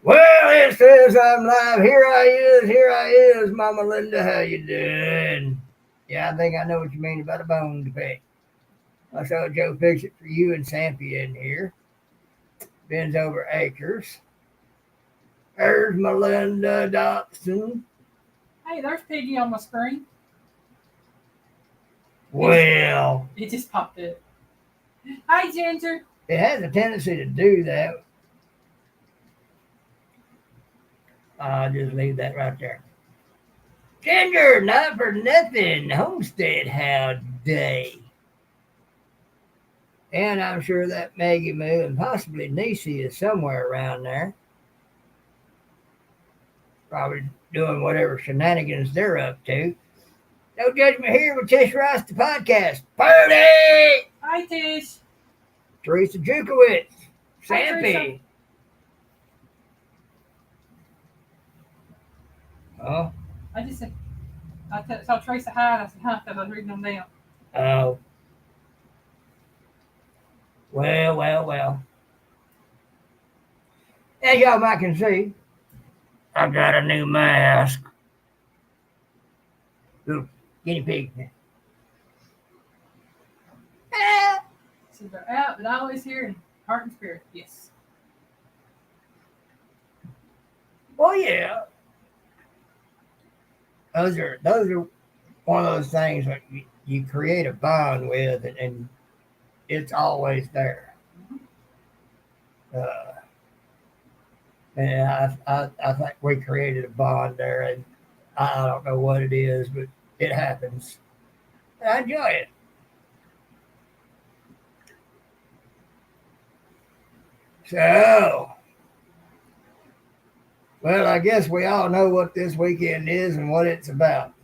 Well, it says I'm live. Here I is, Mama Linda. How you doing? Yeah, I think I know what you mean about a bone to pick. I saw Joe fix it for you and Sampy in here. Bends over acres. There's Melinda Dobson. Hey, there's Piggy on my screen. Well, It just popped up. Hi, Ginger. it has a tendency to do that. I'll just leave that right there. Ginger, not for nothing. Homestead Howdy. And I'm sure that Maggie Moo and possibly Niecy is somewhere around there. Probably doing whatever shenanigans they're up to. No judgment here with Tish Rice, the podcast. Party! Hi, Tish. Teresa Jukowitz. Hi, Teresa. Sampy. Oh, I just said, saw Teresa hi, and I said, huh, because I was reading them down. oh. Well. As y'all might can see, I got a new mask. Little guinea pig. So they're out, but always here in heart and spirit. Yes. Well, yeah. Those are one of those things that you create a bond with, and it's always there. And I think we created a bond there, and I don't know what it is, but it happens. And I enjoy it. So, well, I guess we all know what this weekend is and what it's about.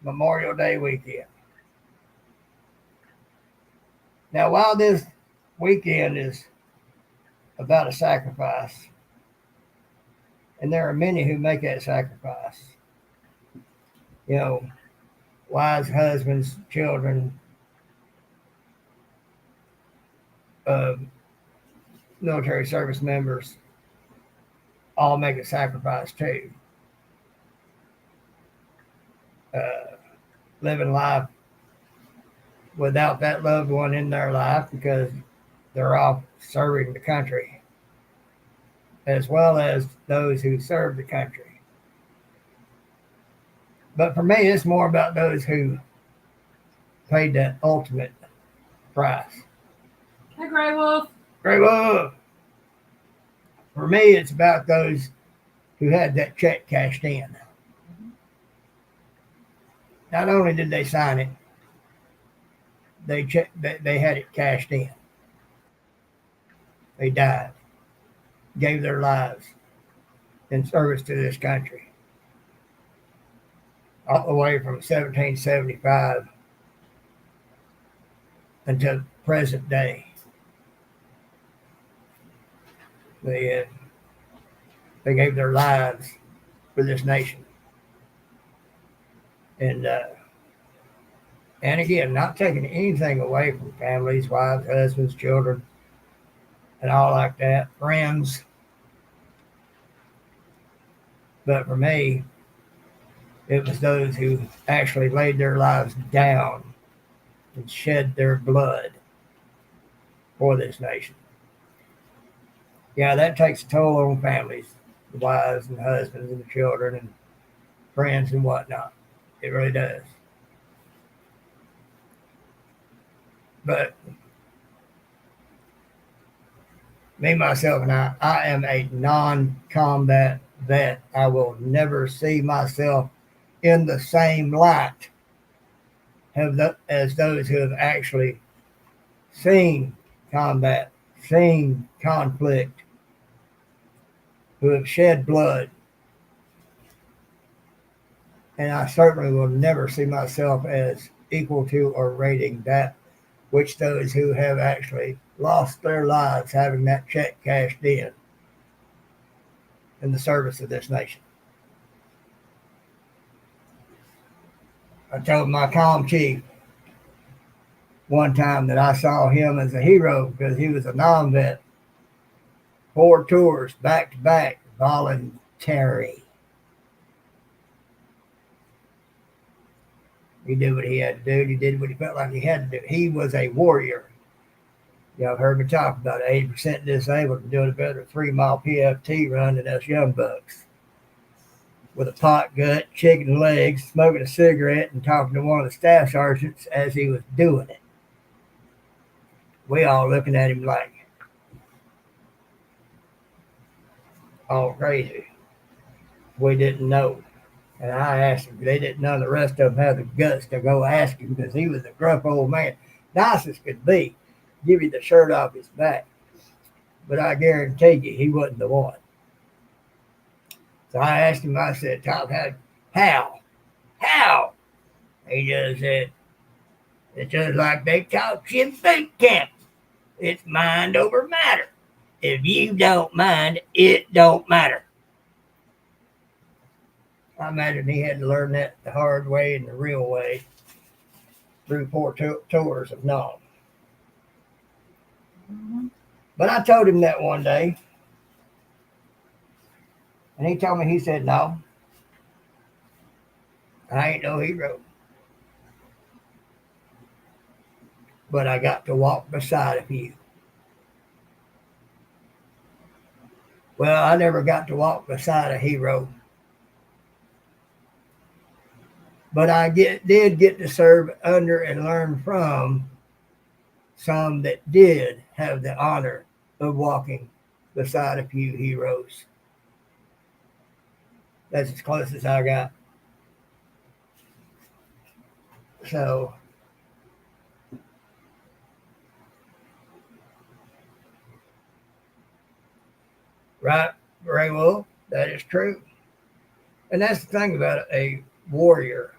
Memorial Day weekend. Now, while this weekend is about a sacrifice, and there are many who make that sacrifice, you know, wives, husbands, children, military service members, all make a sacrifice too. Living life without that loved one in their life because they're off serving the country, as well as those who serve the country. But for me, it's more about those who paid that ultimate price. Hi, Grey Wolf. Grey Wolf. For me, it's about those who had that check cashed in. Not only did they sign it, they had it cashed in. They died, gave their lives in service to this country, all the way from 1775 until present day. They gave their lives for this nation. And again, not taking anything away from families, wives, husbands, children, and all like that, friends. But for me, it was those who actually laid their lives down and shed their blood for this nation. Yeah, that takes a toll on families, the wives and husbands and the children and friends and whatnot. It really does. But me, myself, and I am a non-combat vet. I will never see myself in the same light as those who have actually seen combat, seen conflict, who have shed blood. And I certainly will never see myself as equal to or rating that which those who have actually lost their lives having that check cashed in the service of this nation. I told my comm chief one time that I saw him as a hero because he was a non-vet. 4 tours back to back, voluntary. He did what he had to do. He did what he felt like he had to do. He was a warrior. Y'all heard me talk about 80% disabled and doing a better 3-mile PFT run than us young bucks. With a pot gut, chicken legs, smoking a cigarette, and talking to one of the staff sergeants as he was doing it. We all looking at him like all crazy. We didn't know. And I asked him, they didn't, none of the rest of them have the guts to go ask him because he was a gruff old man. Nice as could be. Give you the shirt off his back. But I guarantee you, he wasn't the one. So I asked him, I said, Tom, how? He just said, it's just like they taught you in boot camp. It's mind over matter. If you don't mind, it don't matter. I imagine he had to learn that the hard way and the real way through 4 tours of Nam. Mm-hmm. But I told him that one day, and he told me, he said, no, I ain't no hero. But I got to walk beside of you. Well, I never got to walk beside a hero. But I did get to serve under and learn from some that did have the honor of walking beside a few heroes. That's as close as I got. So, right, Gray Wolf, that is true. And that's the thing about a warrior,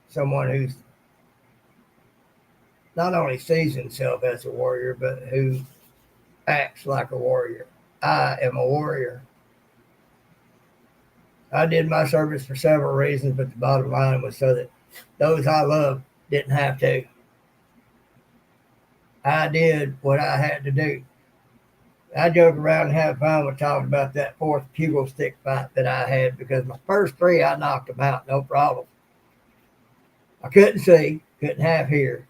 someone who's not only sees himself as a warrior, but who acts like a warrior. I am a warrior. I did my service for several reasons, but the bottom line was so that those I loved didn't have to. I did what I had to do. I joke around and have fun with talking about that 4th bugle stick fight that I had because my first 3 I knocked them out, no problem. I couldn't see, couldn't half hear.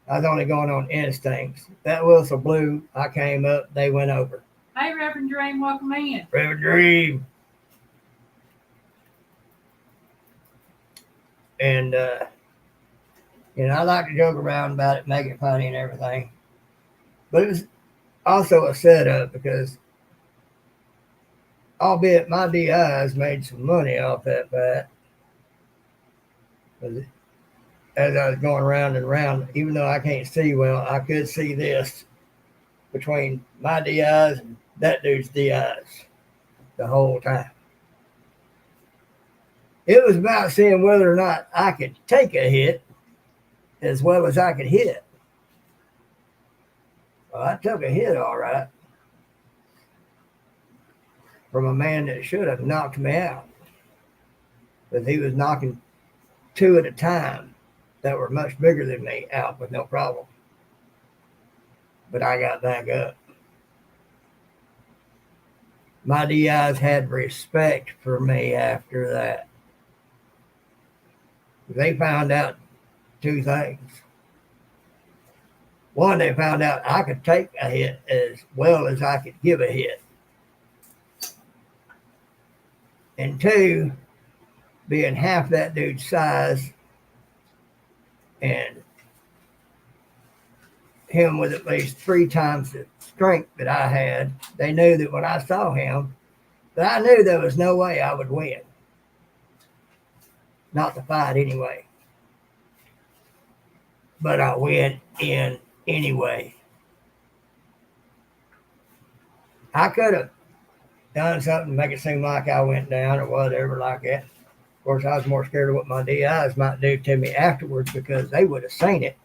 I was only going on instincts. That whistle blew, I came up, they went over. Hey, Reverend Dream, welcome in. Reverend Dream. And, I like to joke around about it, make it funny and everything. But it was also a setup because, albeit my DIs made some money off that fight, as I was going round and round, even though I can't see well, I could see this between my DIs and that dude's DIs the whole time. It was about seeing whether or not I could take a hit as well as I could hit. Well, I took a hit all right from a man that should have knocked me out because he was knocking 2 at a time that were much bigger than me out with no problem. But I got back up. My DIs had respect for me after that. They found out 2 things. One, they found out I could take a hit as well as I could give a hit. And 2, being half that dude's size and him with at least 3 times the strength that I had, they knew that when I saw him, that I knew there was no way I would win. Not the fight anyway. But I went in anyway. I could have done something to make it seem like I went down or whatever like that. Of course, I was more scared of what my DIs might do to me afterwards because they would have seen it.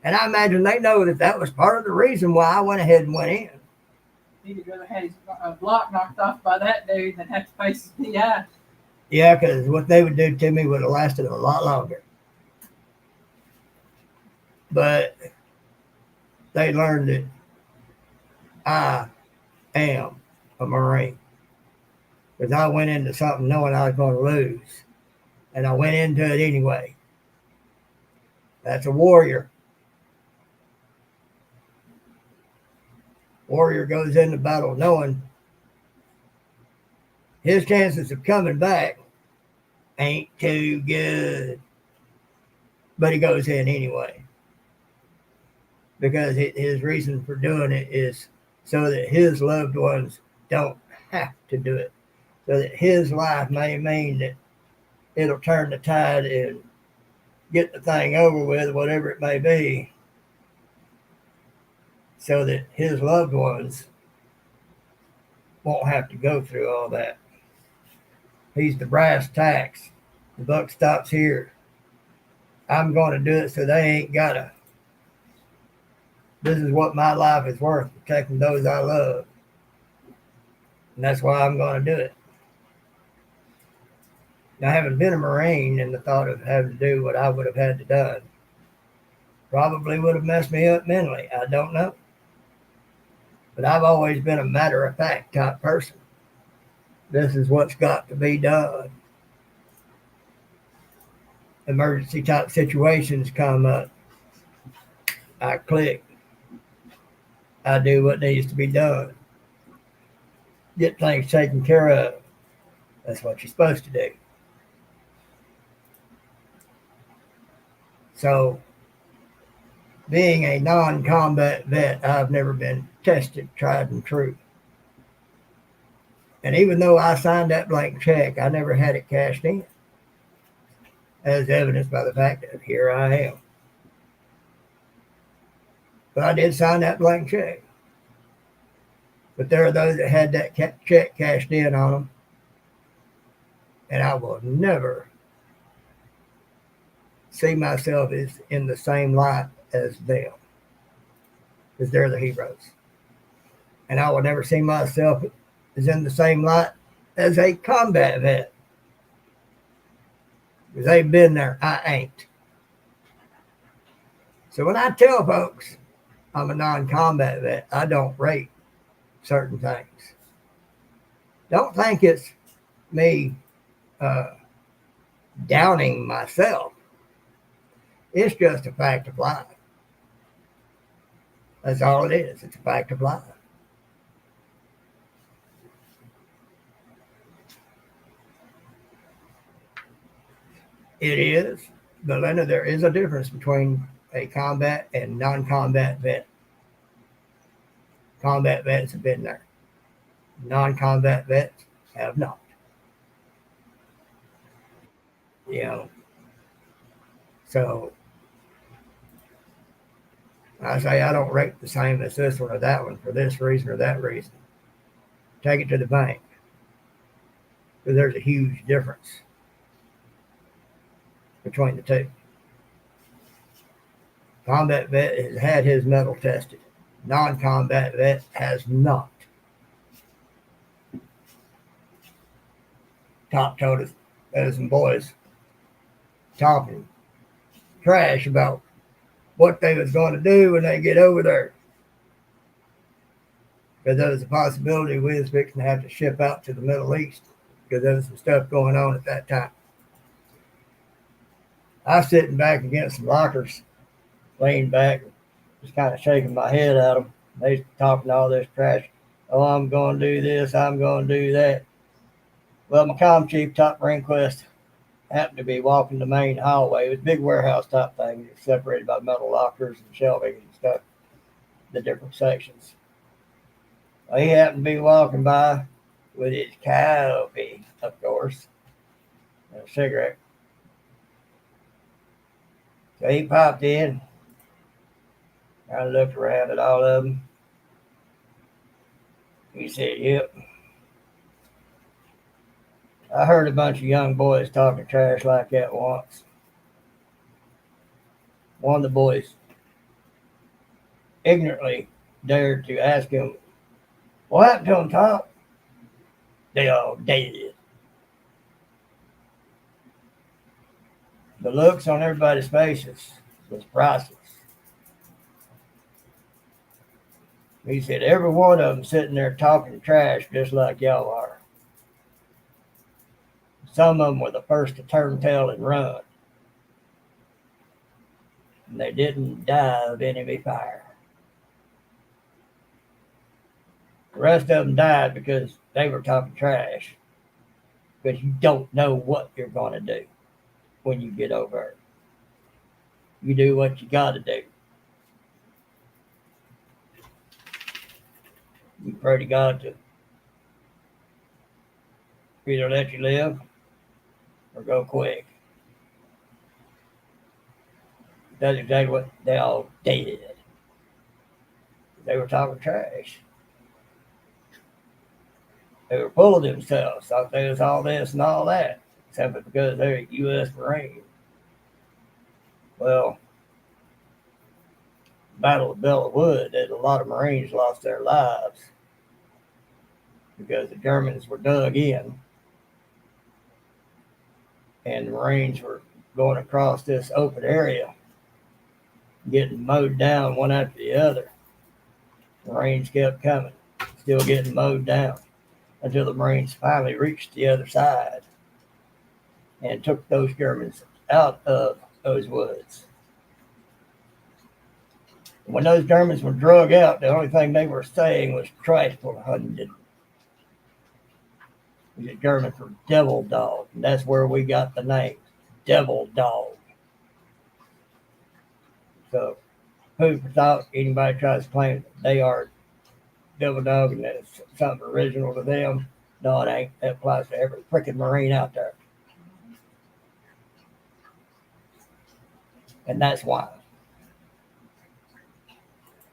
And I imagine they know that that was part of the reason why I went ahead and went in. He'd rather had his block knocked off by that dude than have to face his DI. Yeah, because what they would do to me would have lasted a lot longer. But they learned that I am a Marine. Because I went into something knowing I was going to lose. And I went into it anyway. That's a warrior. Warrior goes into battle knowing his chances of coming back ain't too good. But he goes in anyway. Because his reason for doing it is so that his loved ones don't have to do it. So that his life may mean that it'll turn the tide and get the thing over with, whatever it may be, so that his loved ones won't have to go through all that. He's the brass tacks. The buck stops here. I'm going to do it so they ain't gotta. This is what my life is worth, protecting those I love. And that's why I'm going to do it. Now, having been a Marine and the thought of having to do what I would have had to do probably would have messed me up mentally. I don't know. But I've always been a matter-of-fact type person. This is what's got to be done. Emergency type situations come up. I click. I do what needs to be done. Get things taken care of. That's what you're supposed to do. So, being a non-combat vet, I've never been tested, tried, and true. And even though I signed that blank check, I never had it cashed in, as evidenced by the fact that here I am. But I did sign that blank check. But there are those that had that check cashed in on them, and I will never see myself as in the same light as them, because they're the heroes. And I will never see myself as in the same light as a combat vet, because they've been there, I ain't. So when I tell folks I'm a non-combat vet, I don't rate certain things. Don't think it's me downing myself. It's just a fact of life. That's all it is. It's a fact of life. It is. But Linda, there is a difference between a combat and non-combat vet. Combat vets have been there. Non-combat vets have not. You know. So I say I don't rate the same as this one or that one for this reason or that reason. Take it to the bank. Because there's a huge difference between the two. Combat vet has had his metal tested. Non-combat vet has not. Top told us, there's some boys talking trash about what they was going to do when they get over there. Because there was a possibility we was fixing to have to ship out to the Middle East because there was some stuff going on at that time. I was sitting back against some lockers, leaned back, just kind of shaking my head at them. They talking all this trash. Oh, I'm going to do this. I'm going to do that. Well, my comm chief, Top Rehnquist, happened to be walking the main hallway. It was a big warehouse type thing. It was separated by metal lockers and shelving and stuff, the different sections. Well, he happened to be walking by with his coffee, of course, and a cigarette. So he popped in. I looked around at all of them. He said, "Yep. I heard a bunch of young boys talking trash like that once." One of the boys ignorantly dared to ask him, "What happened to them, Top?" "They all dead." The looks on everybody's faces was priceless. He said, every one of them sitting there talking trash just like y'all are. Some of them were the first to turn tail and run. And they didn't die of enemy fire. The rest of them died because they were talking trash. Because you don't know what you're going to do when you get over it. You do what you got to do. You pray to God to either let you live or go quick. That's exactly what they all did. They were talking trash. They were full of themselves, thought they was all this and all that, except because they're a U.S. Marine. Well, Battle of Belleau Wood, a lot of Marines lost their lives because the Germans were dug in, and the Marines were going across this open area, getting mowed down one after the other. The Marines kept coming, still getting mowed down, until the Marines finally reached the other side and took those Germans out of those woods. When those Germans were drug out, the only thing they were saying was "Triffelhunden," which is German for devil dog. And that's where we got the name, devil dog. So who thought anybody tries to claim that they are devil dog and that's something original to them? No, it ain't. That applies to every freaking Marine out there. And that's why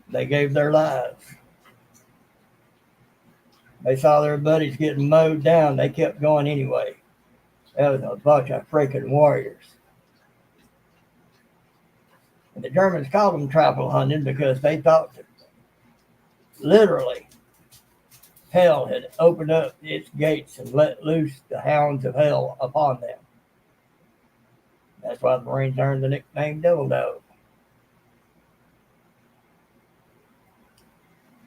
they gave their lives. They saw their buddies getting mowed down. They kept going anyway. That was a bunch of freaking warriors. And the Germans called them Triffelhunden because they thought that literally hell had opened up its gates and let loose the hounds of hell upon them. That's why the Marines earned the nickname Devil Dog.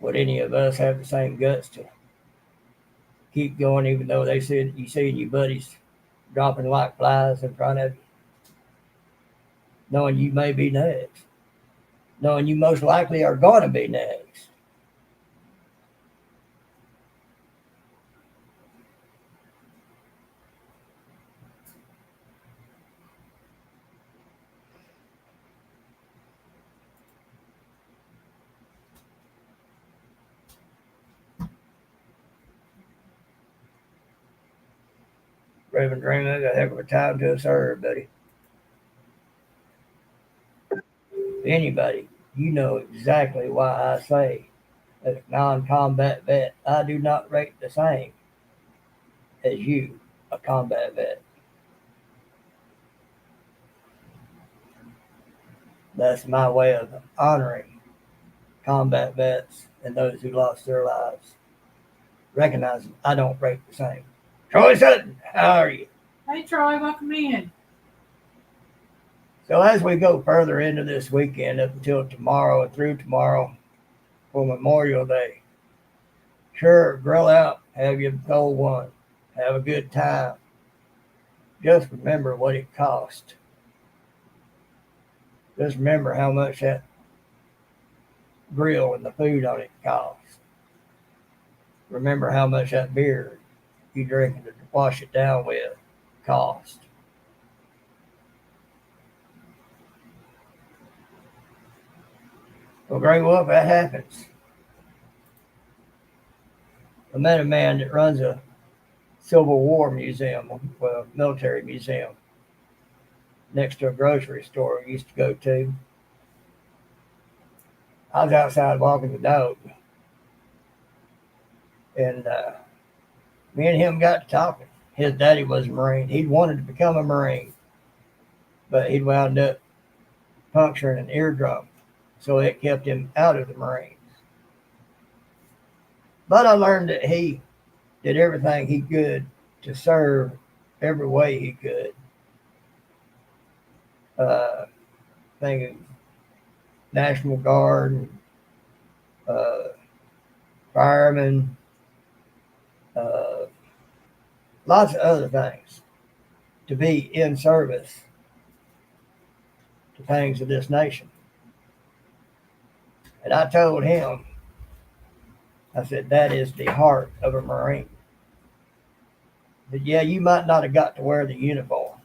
Would any of us have the same guts to keep going even though they said you see your buddies dropping like flies in front of you? Knowing you may be next. Knowing you most likely are going to be next. Raven Dream, that's a heck of a time to serve, buddy. Anybody, you know exactly why I say as a non-combat vet, I do not rate the same as you, a combat vet. That's my way of honoring combat vets and those who lost their lives. Recognizing I don't rate the same. Troy Sutton, how are you? Hey, Troy, welcome in. So as we go further into this weekend up until tomorrow and through tomorrow for Memorial Day, sure, grill out, have your cold one, have a good time. Just remember what it cost. Just remember how much that grill and the food on it cost. Remember how much that beer you drink to wash it down with cost. Well, Grey Wolf, that happens. I met a man that runs a Civil War museum, well, military museum, next to a grocery store we used to go to. I was outside walking the dog, and me and him got to talking. His daddy was a Marine. He'd wanted to become a Marine, but he'd wound up puncturing an eardrum, so it kept him out of the Marines. But I learned that he did everything he could to serve every way he could. Thing of National Guard, firemen, lots of other things, to be in service to things of this nation. And I told him, I said, that is the heart of a Marine. But yeah, you might not have got to wear the uniform,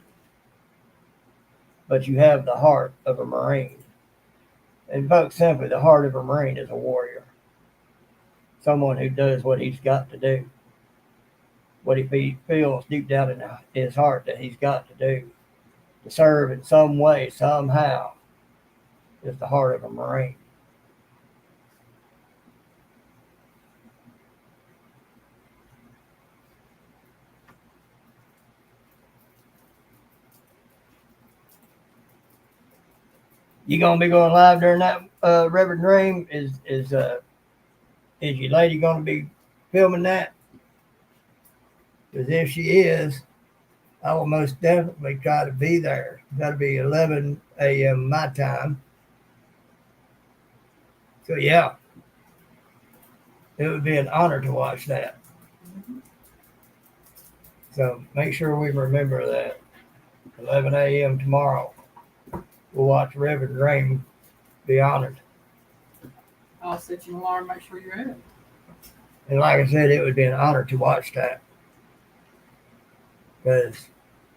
but you have the heart of a Marine. And folks, simply, the heart of a Marine is a warrior. Someone who does what he's got to do, what he feels deep down in his heart that he's got to do, to serve in some way, somehow, is the heart of a Marine. You gonna be going live during that, Reverend Dream? Is your lady gonna be filming that? Because if she is, I will most definitely try to be there. That'll be 11 a.m. my time. So yeah, it would be an honor to watch that. So make sure we remember that. 11 a.m. tomorrow. We'll watch Reverend Dream be honored. I'll set you an alarm, make sure you're in it. And like I said, it would be an honor to watch that. Because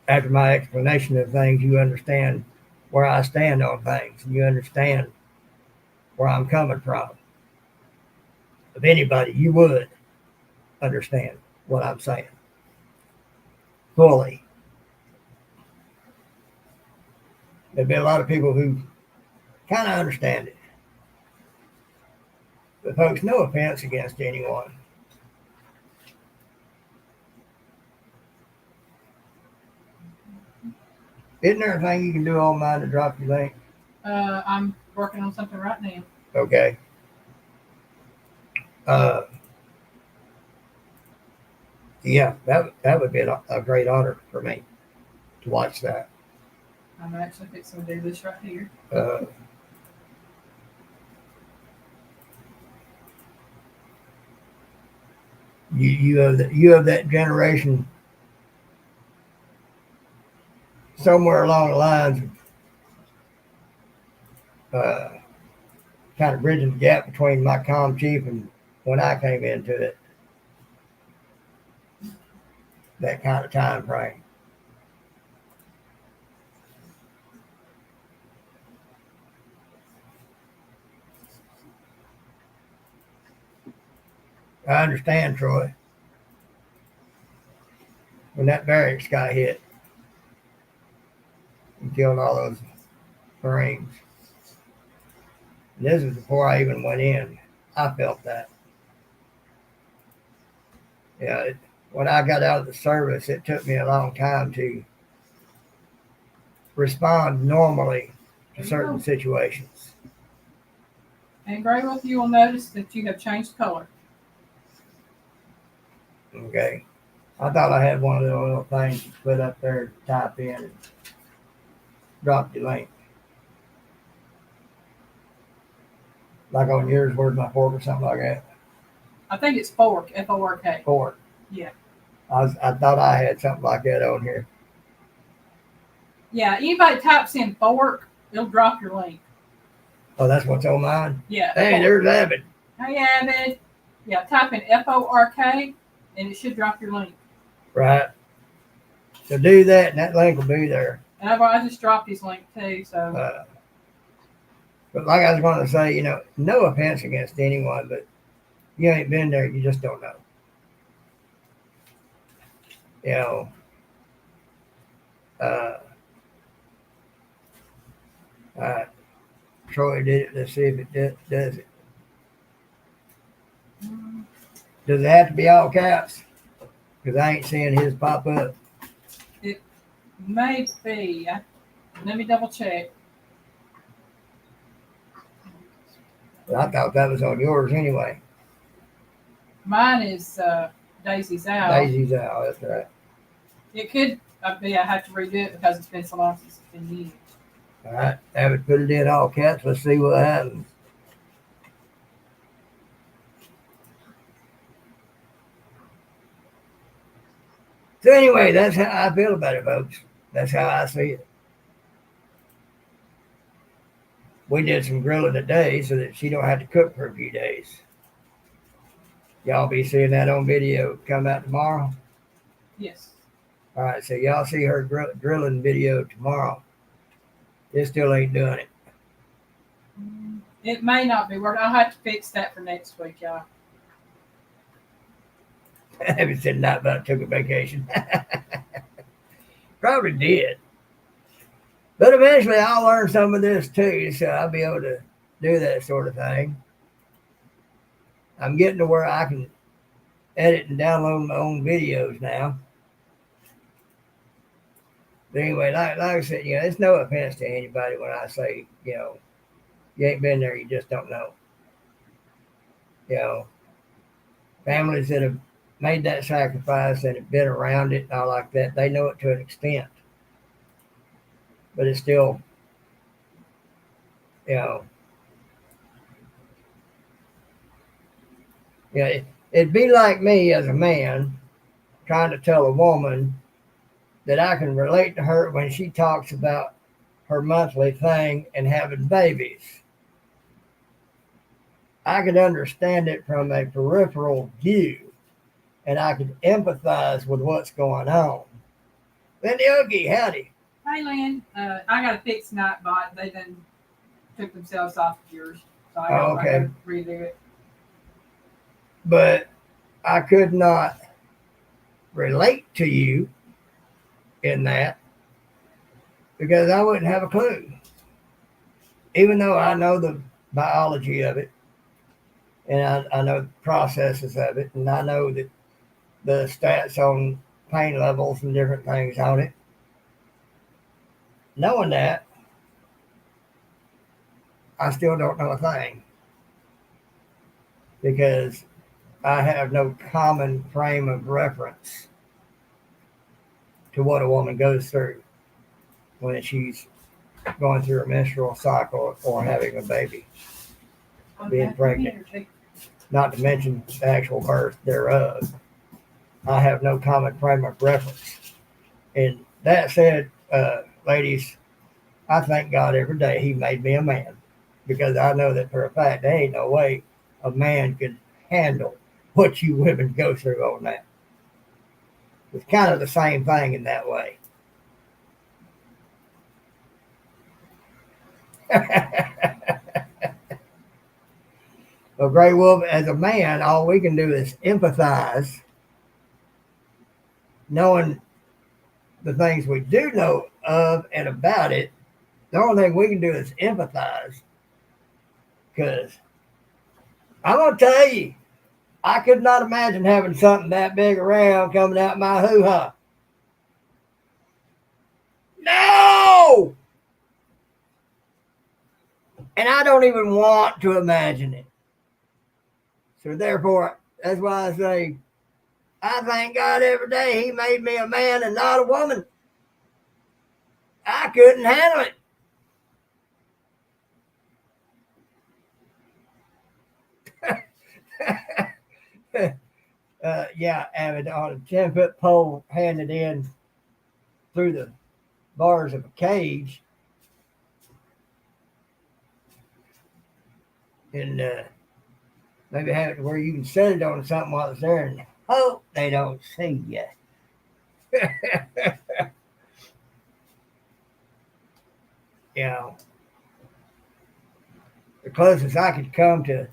after my explanation of things, you understand where I stand on things. And you understand where I'm coming from. If anybody, you would understand what I'm saying fully. There'd be a lot of people who kind of understand it. But folks, no offense against anyone. Isn't there a thing you can do online to drop your link? I'm working on something right now. Okay. Yeah, that would be a great honor for me to watch that. I'm actually fixing to do this right here. You have that generation somewhere along the lines of kind of bridging the gap between my comm chief and when I came into it. That kind of time frame. I understand, Troy. When that barracks got hit and killed all those Marines. And this was before I even went in. I felt that. Yeah, when I got out of the service, it took me a long time to respond normally to certain situations. And Gray Wolf, you will notice that you have changed color. Okay. I thought I had one of those little things to put up there to type in and drop the link. Like on yours, where's my fork or something like that? I think it's fork, F-O-R-K. Fork. Yeah. I thought I had something like that on here. Yeah, anybody types in fork, it'll drop your link. Oh, that's what's on mine? Yeah. Hey, fork. there's Abbott. Hey, Abbott. Yeah, type in F-O-R-K, and it should drop your link. Right. So do that, and that link will be there. And I just dropped his link too, so. But like I was going to say, no offense against anyone, but you ain't been there, you just don't know. Troy did it. Let's see if it does it. Does it have to be all caps? Because I ain't seeing his pop up. It may be. Let me double check. But I thought that was on yours anyway. Mine is Daisy's Owl. Daisy's Owl, that's right. It could be I have to redo it because it's been so long since it's been used. All right, Abbott put it in all caps. Let's see what happens. So anyway, that's how I feel about it, folks. That's how I see it. We did some grilling today so that she don't have to cook for a few days. Y'all be seeing that on video come out tomorrow. Yes. All right, so y'all see her grilling video tomorrow. It still ain't doing it. It may not be working. I'll have to fix that for next week, y'all. I haven't said not about took a vacation. Probably did. But eventually I'll learn some of this too, so I'll be able to do that sort of thing. I'm getting to where I can edit and download my own videos now. But anyway, like I said, it's no offense to anybody when I say, you ain't been there, you just don't know. Families that have made that sacrifice and have been around it and all like that, they know it to an extent. But it's still, it'd be like me as a man trying to tell a woman that I can relate to her when she talks about her monthly thing and having babies. I could understand it from a peripheral view, and I could empathize with what's going on. Lindy Okie, howdy. Hey, Lynn. I got to fix Nightbot. They then took themselves off of yours. So I got to redo it. But I could not relate to you in that because I wouldn't have a clue. Even though I know the biology of it and I know the processes of it and I know that the stats on pain levels and different things on it. Knowing that, I still don't know a thing because I have no common frame of reference to what a woman goes through when she's going through a menstrual cycle or having a baby, being pregnant, not to mention the actual birth thereof. I have no common frame of reference. And that said, ladies, I thank God every day he made me a man because I know that for a fact there ain't no way a man could handle what you women go through on that. It's kind of the same thing in that way. Well, Grey Wolf, as a man, all we can do is empathize, knowing the things we do know of and about it. The only thing we can do is empathize. Because I'm going to tell you, I could not imagine having something that big around coming out my hoo-ha. No! And I don't even want to imagine it. So therefore, that's why I say, I thank God every day he made me a man and not a woman. I couldn't handle it. Yeah, Avid, on a 10-foot pole handed in through the bars of a cage. And maybe have it where you can set it on something while it's there and hope they don't see you. The closest I could come to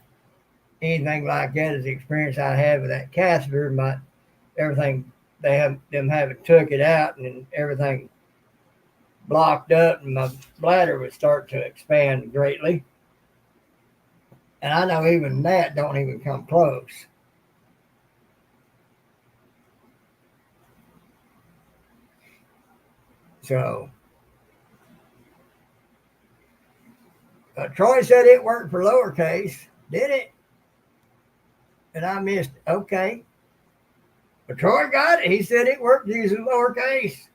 anything like that is the experience I had with that catheter. Everything them having took it out and everything blocked up, and my bladder would start to expand greatly. And I know even that don't even come close. So Troy said it worked for lowercase. Did it? And I missed it. Okay. But Troy got it. He said it worked using lowercase.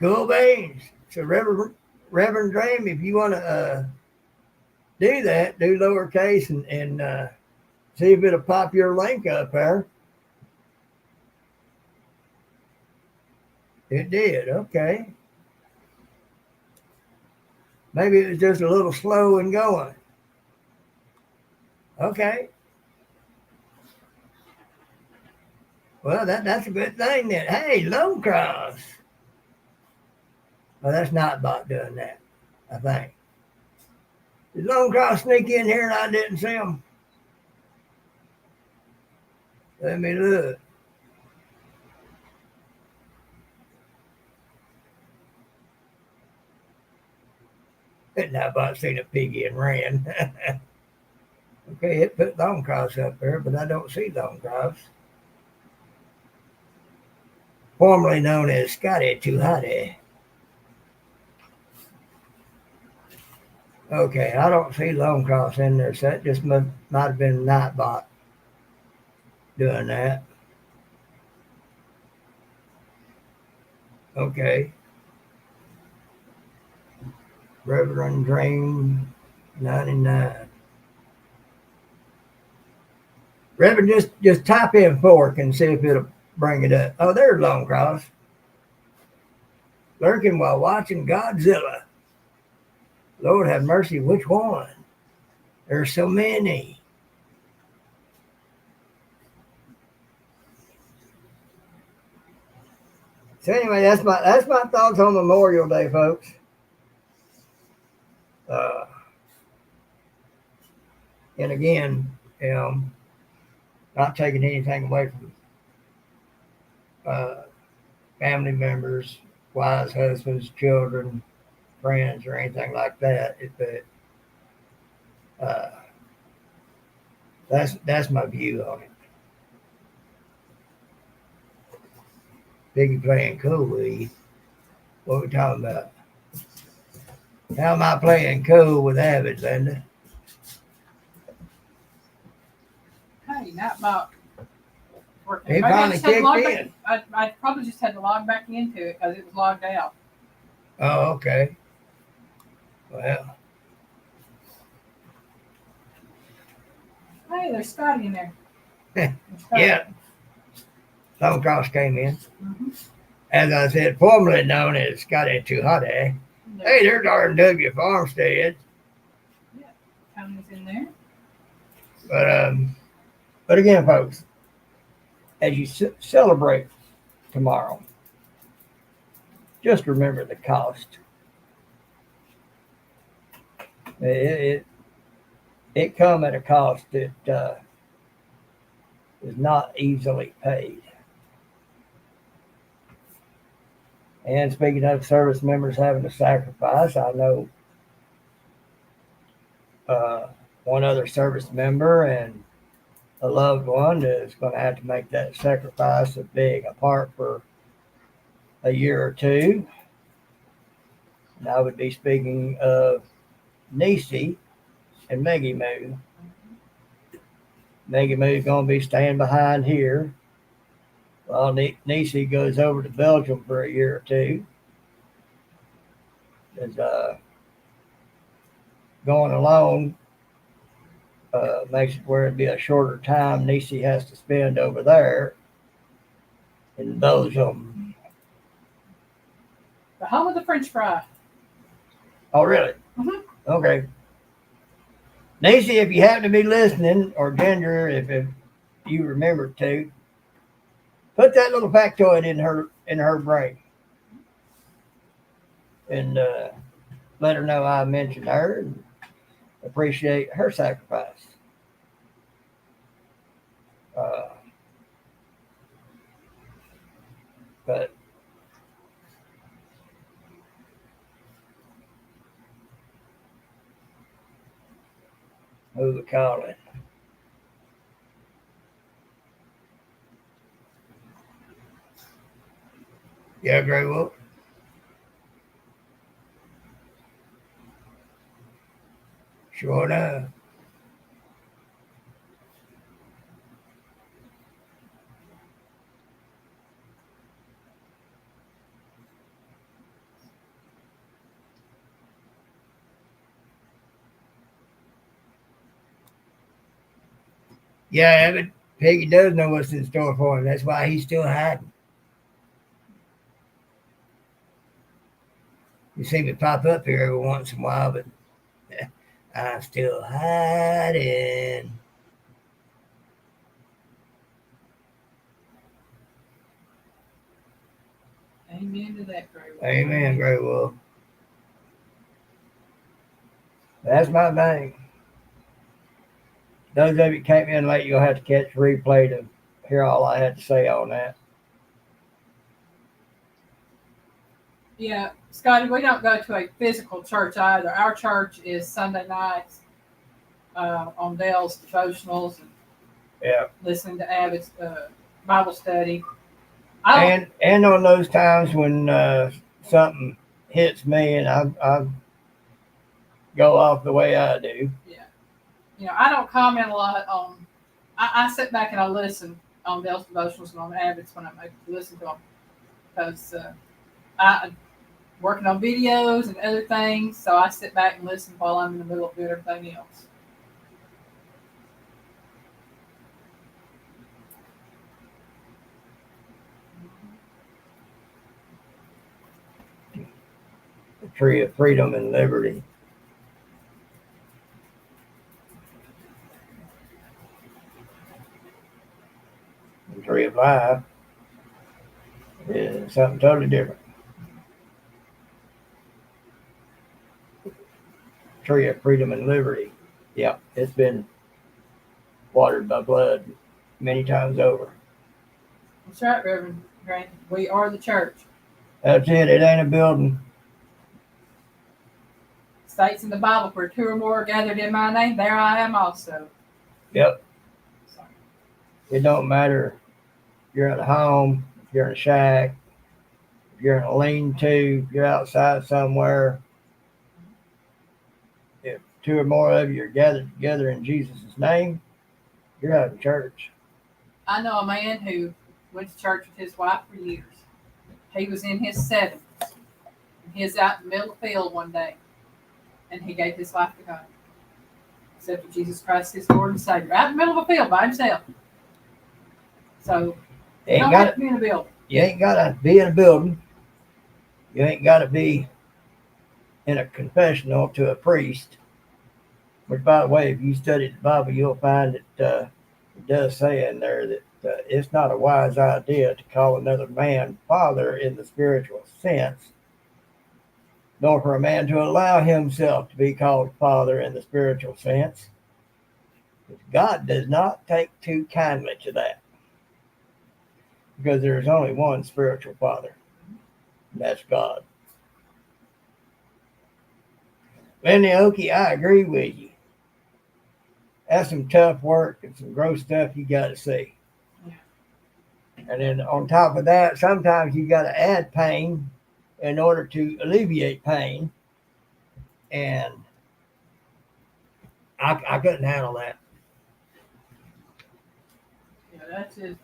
Cool beans. So Reverend Dream, if you want to do that, do lowercase and see if it'll pop your link up there. It did. Okay. Maybe it was just a little slow in going. Okay. Well, that's a good thing then. Hey, Lone Cross. Well, that's not about doing that, I think. Did Lone Cross sneak in here and I didn't see him? Let me look. Didn't have about seen a piggy and ran. Okay, it put Lone Cross up there, but I don't see Lone Cross. Formerly known as Scotty Too Hotty. Okay, I don't see Lone Cross in there, so that just might have been Nightbot doing that. Okay. Reverend Dream 99. Reverend, just type in fork and see if it'll bring it up. Oh, there's Lone Cross. Lurking while watching Godzilla. Lord have mercy, which one? There's so many. So anyway, that's my thoughts on Memorial Day, folks. Uh, and again, not taking anything away from family members, wives, husbands, children, friends, or anything like that. But that's my view on it. Piggy playing cool with you. What are we talking about? How am I playing cool with Avid, Linda? Hey, not about working. He Maybe I finally just had to kicked log in. back. I probably just had to log back into it because it was logged out. Oh, okay. Well, Hey, there's Scotty in there. yeah. Lone Cross came in. Mm-hmm. As I said, formerly known as Scotty Too Hotty. Hey, there's R&W Farmstead. Yeah, Tony's in there. But again, folks, as you celebrate tomorrow, just remember the cost. It come at a cost that is not easily paid. And speaking of service members having to sacrifice, I know one other service member and a loved one is going to have to make that sacrifice of being apart for a year or two. And I would be speaking of Nisi and Maggie Moo. Maggie Moo's going to be staying behind here while Nisi goes over to Belgium for a year or two. Is going alone makes it where it'd be a shorter time Nisi has to spend over there in Belgium. The home of the French fry. Oh, really? Mm-hmm. Okay. Nisi, if you happen to be listening, or Ginger, if you remember to, put that little factoid in her brain, and let her know I mentioned her and appreciate her sacrifice. But who we call it? Yeah, Grey Wolf. Sure enough. Yeah, but Piggy does know what's in store for him. That's why he's still hiding. You see me pop up here every once in a while, but I'm still hiding. Amen to that, Gray Wolf. Amen, Grey Wolf. That's my thing. Those of you came in late, you'll have to catch the replay to hear all I had to say on that. Yeah, Scotty, we don't go to a physical church either. Our church is Sunday nights on Dale's devotionals and Yeah. listening to Abbott's Bible study. And on those times when something hits me and I go off the way I do. Yeah. I don't comment a lot on. I sit back and I listen on Dale's devotionals and on Abbott's when I listen to them because I working on videos and other things, so I sit back and listen while I'm in the middle of doing everything else. The tree of freedom and liberty. The tree of life is something totally different. Tree of freedom and liberty. Yeah, it's been watered by blood many times over. That's right, Reverend Grant. We are the church. That's it. It ain't a building. States in the Bible, where two or more are gathered in my name, there I am also. Yep. It don't matter if you're at home, if you're in a shack, if you're in a lean-to, if you're outside somewhere. If two or more of you are gathered together in Jesus' name, you're having church. I know a man who went to church with his wife for years. He was in his 70s. He was out in the middle of the field one day, and he gave his life to God. Accepted Jesus Christ his Lord and Savior. Out in the middle of a field by himself. So, you don't have to be in a building. You ain't got to be in a building. You ain't got to be in a confessional to a priest. Which, by the way, if you study the Bible, you'll find that it does say in there that it's not a wise idea to call another man father in the spiritual sense, nor for a man to allow himself to be called father in the spiritual sense. God does not take too kindly to that, because there's only one spiritual father, and that's God. Lenny Okie, I agree with you. That's some tough work and some gross stuff you got to see. Yeah. And then on top of that, sometimes you got to add pain in order to alleviate pain. And I couldn't handle that. Yeah, that's just.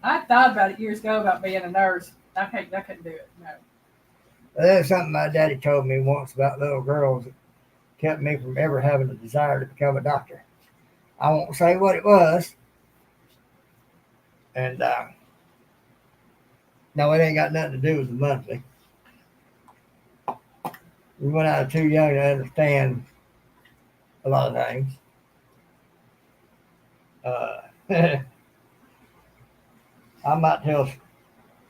I thought about it years ago about being a nurse. I couldn't do it. No. There's something my daddy told me once about little girls that kept me from ever having a desire to become a doctor. I won't say what it was. And no, it ain't got nothing to do with the monthly. When I was too young to understand a lot of things. I might tell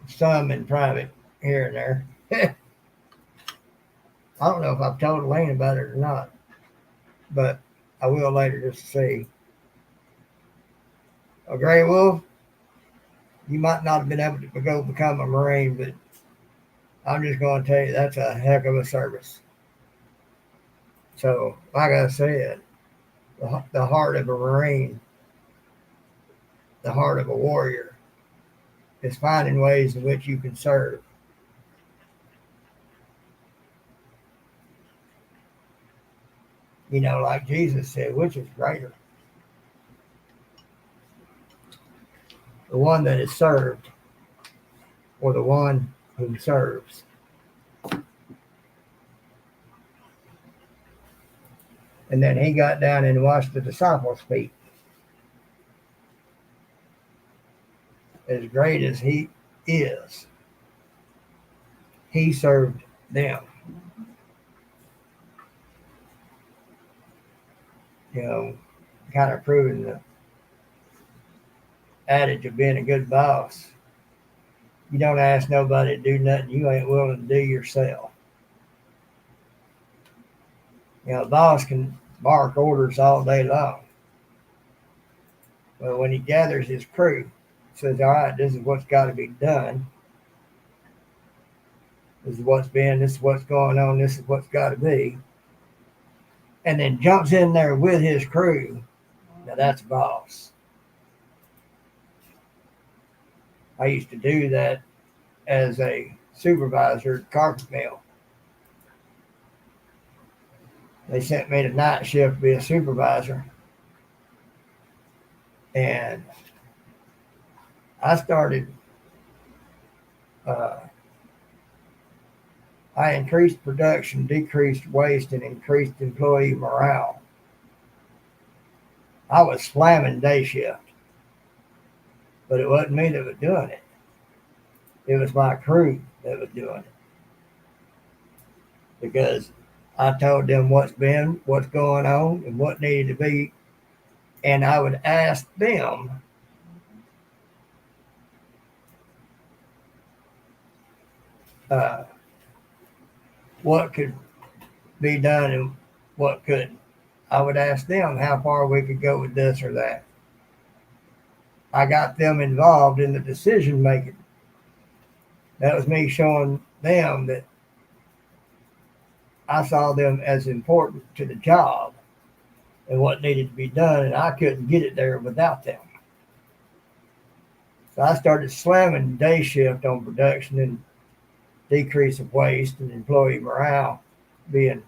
some in private here and there. I don't know if I've told Elaine about it or not, but I will later just to see. A Gray Wolf, you might not have been able to go become a Marine, but I'm just going to tell you that's a heck of a service. So, like I said, the heart of a Marine, the heart of a warrior, is finding ways in which you can serve. You know, like Jesus said, which is greater? The one that is served or the one who serves? And then he got down and washed the disciples' feet. As great as he is, he served them. You know, kind of proving the adage of being a good boss. You don't ask nobody to do nothing you ain't willing to do yourself. You know, a boss can bark orders all day long. But when he gathers his crew, says, all right, this is what's got to be done. This is what's going on, this is what's got to be. And then jumps in there with his crew. Now that's a boss. I used to do that as a supervisor at carpet mill. They sent me to night shift to be a supervisor. And I started, I increased production, decreased waste, and increased employee morale. I was slamming day shift, but it wasn't me that was doing it. It was my crew that was doing it. Because I told them what's going on, and what needed to be. And I would ask them, what could be done and what couldn't. I would ask them how far we could go with this or that. I got them involved in the decision making. That was me showing them that I saw them as important to the job and what needed to be done, and I couldn't get it there without them. So I started slamming day shift on production and decrease of waste and employee morale being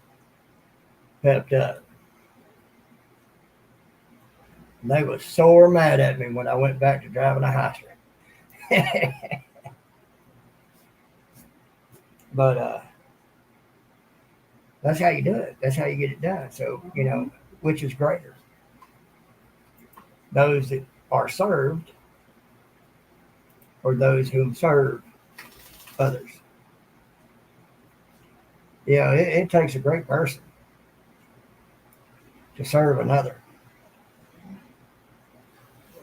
pepped up. And they was sore mad at me when I went back to driving a Hyster. But that's how you do it. That's how you get it done. So, you know, which is greater? Those that are served or those whom serve others? You know, it takes a great person to serve another.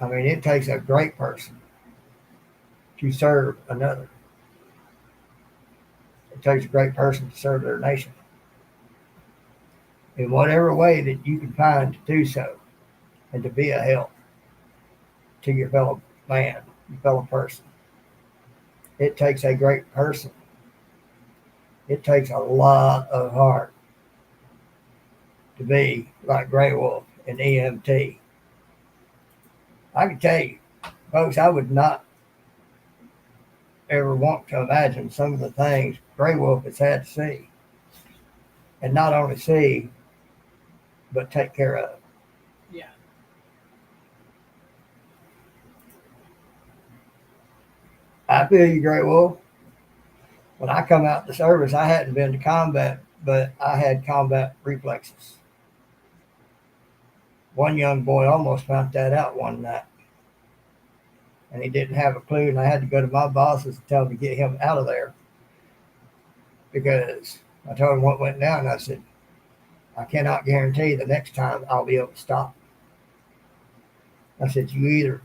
I mean, it takes a great person to serve another. It takes a great person to serve their nation. In whatever way that you can find to do so and to be a help to your fellow man, your fellow person. It takes a great person. It takes a lot of heart to be like Grey Wolf and EMT. I can tell you, folks, I would not ever want to imagine some of the things Grey Wolf has had to see. And not only see, but take care of. Yeah. I feel you, Grey Wolf. When I come out the service, I hadn't been to combat, but I had combat reflexes. One young boy almost found that out one night. And he didn't have a clue, and I had to go to my bosses and tell them to get him out of there. Because I told him what went down, and I said, I cannot guarantee the next time I'll be able to stop. I said, you either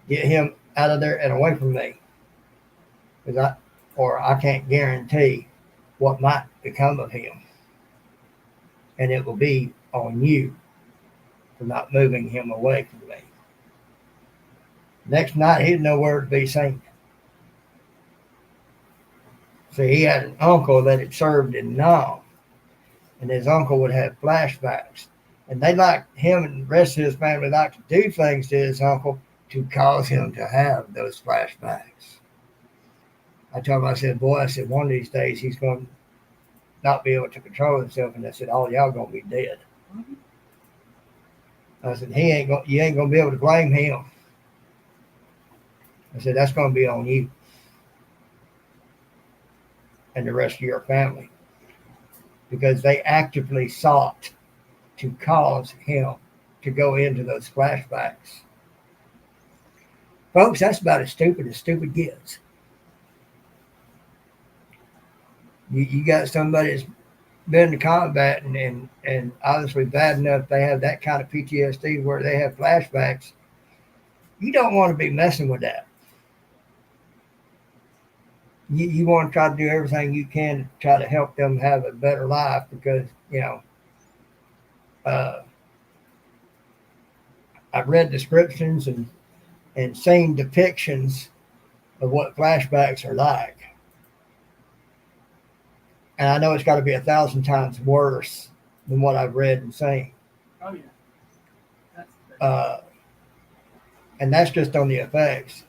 get him out of there and away from me, or I can't guarantee what might become of him. And it will be on you for not moving him away from me. Next night, he'd nowhere to be seen. See, he had an uncle that had served in Nam, and his uncle would have flashbacks. And they liked him and the rest of his family liked to do things to his uncle to cause him to have those flashbacks. I told him, I said, boy, I said, one of these days he's going to not be able to control himself. And I said, all y'all going to be dead. Mm-hmm. I said, you ain't going to be able to blame him. I said, that's going to be on you and the rest of your family, because they actively sought to cause him to go into those flashbacks. Folks, that's about as stupid gets. You got somebody that's been to combat and obviously bad enough they have that kind of PTSD where they have flashbacks. You don't want to be messing with that. You want to try to do everything you can to try to help them have a better life because, uh, I've read descriptions and seen depictions of what flashbacks are like. And I know it's got to be 1,000 times worse than what I've read and seen. Oh yeah, that's Uh, and that's just on the effects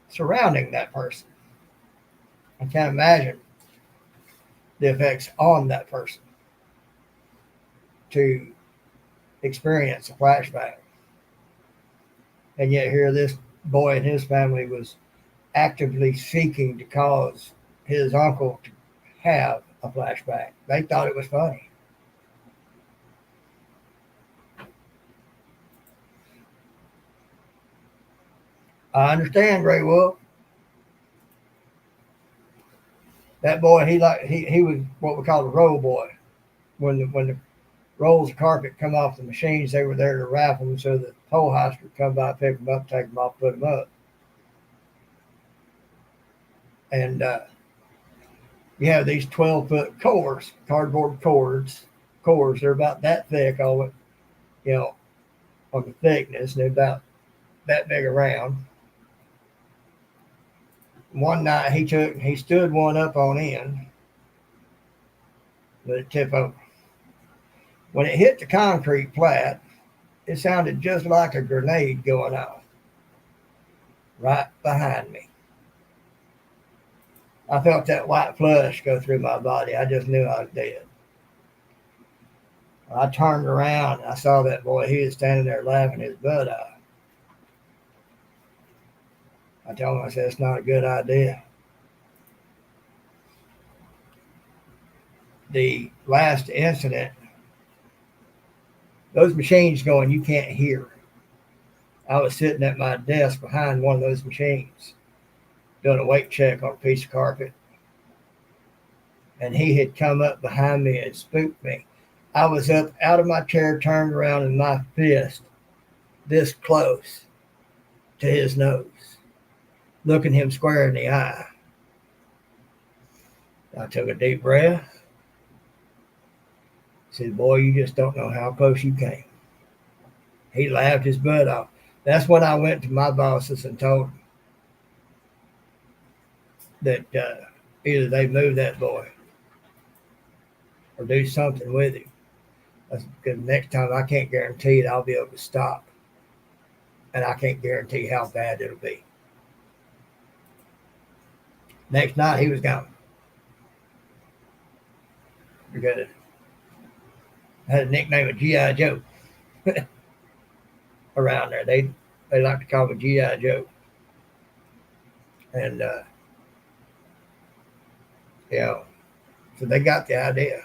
surrounding that person. I can't imagine the effects on that person to experience a flashback. And yet here this boy and his family was actively seeking to cause his uncle to have a flashback. They thought it was funny. I understand, Grey Wolf. That boy, he was what we call a roll boy. When the rolls of carpet come off the machines, they were there to wrap them so that pole hoist would come by, pick them up, take them off, put them up. And you have these 12-foot cores, cardboard cores. They're about that thick, all you know, on the thickness. They're about that big around. One night he stood one up on end, let it tip over. When it hit the concrete flat, it sounded just like a grenade going off right behind me. I felt that white flush go through my body. I just knew I was dead. I turned around and I saw that boy. He was standing there laughing his butt off. I told him, I said, it's not a good idea. The last incident, those machines going, you can't hear. I was sitting at my desk behind one of those machines doing a weight check on a piece of carpet. And he had come up behind me and spooked me. I was up out of my chair, turned around, and my fist this close to his nose, looking him square in the eye. I took a deep breath. Said, boy, you just don't know how close you came. He laughed his butt off. That's when I went to my bosses and told them that either they move that boy or do something with him. Because next time I can't guarantee that I'll be able to stop. And I can't guarantee how bad it'll be. Next night he was gone. Because I had a nickname of G.I. Joe around there. They like to call me G.I. Joe. And so they got the idea.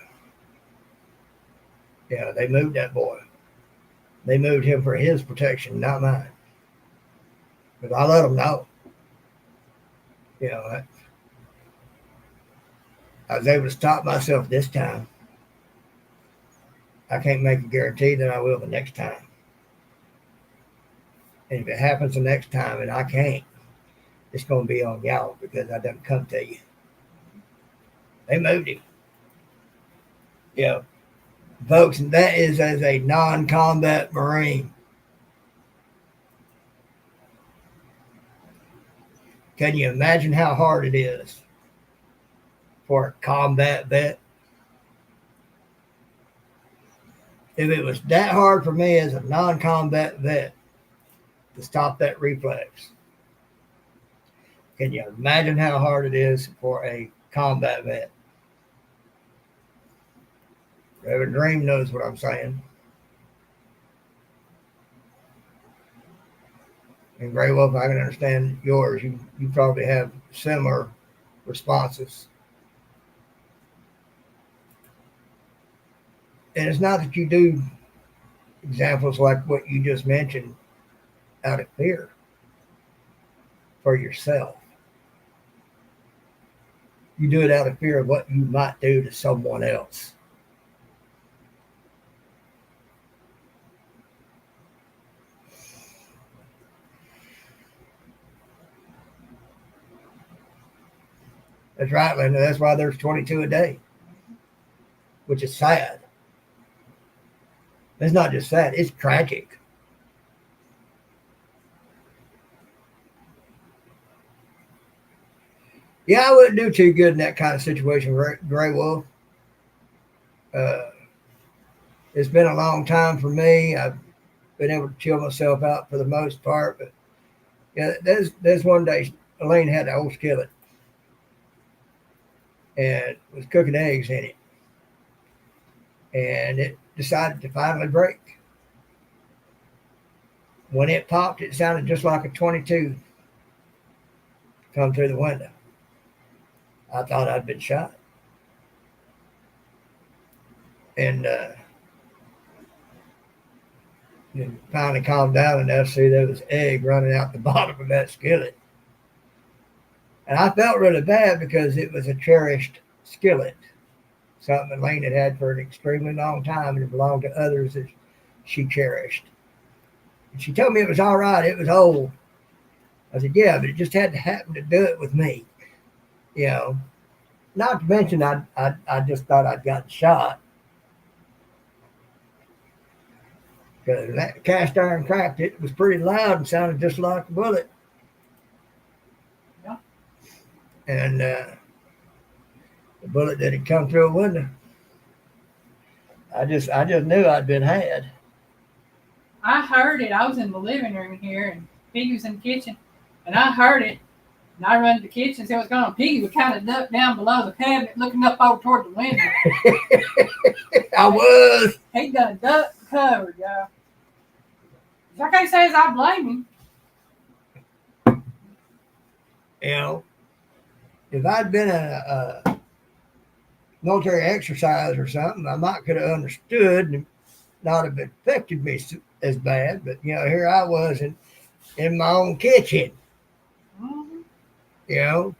They moved that boy. They moved him for his protection, not mine. Because I let them know. I was able to stop myself this time. I can't make a guarantee that I will the next time. And if it happens the next time and I can't, it's going to be on y'all because I done come to you. They moved him. Folks, and that is as a non-combat Marine. Can you imagine how hard it is for a combat vet? If it was that hard for me as a non-combat vet to stop that reflex, can you imagine how hard it is for a combat vet? Reverend Dream knows what I'm saying. And Grey Wolf, I can understand yours. You probably have similar responses. And it's not that you do examples like what you just mentioned out of fear for yourself. You do it out of fear of what you might do to someone else. That's right, Linda. That's why there's 22 a day, which is sad. It's not just sad, it's tragic. Yeah, I wouldn't do too good in that kind of situation, Gray Wolf. Uh, it's been a long time for me. I've been able to chill myself out for the most part, but yeah, there's one day Elaine had an old skillet and was cooking eggs in it, and it decided to finally break. When it popped, it sounded just like a 22 come through the window. I thought I'd been shot, and then finally calmed down enough to see there was egg running out the bottom of that skillet. And I felt really bad because it was a cherished skillet, something Elaine had had for an extremely long time, and it belonged to others that she cherished. And she told me it was all right, it was old. I said, yeah, but it just had to happen to do it with me. You know, not to mention I just thought I'd gotten shot. Because that cast iron cracked, it was pretty loud and sounded just like a bullet. Yeah. And the bullet that had come through a window. I just knew I'd been had. I heard it. I was in the living room here, and Piggy was in the kitchen, and I heard it. And I run to the kitchen and see what's going on. Piggy was kind of ducked down below the cabinet, looking up over toward the window. I was. He done ducked covered, y'all. I can't say as I blame him. You know, if I'd been a military exercise or something, I might could have understood and not have affected me as bad. But you know, here I was in my own kitchen. Mm-hmm. You know,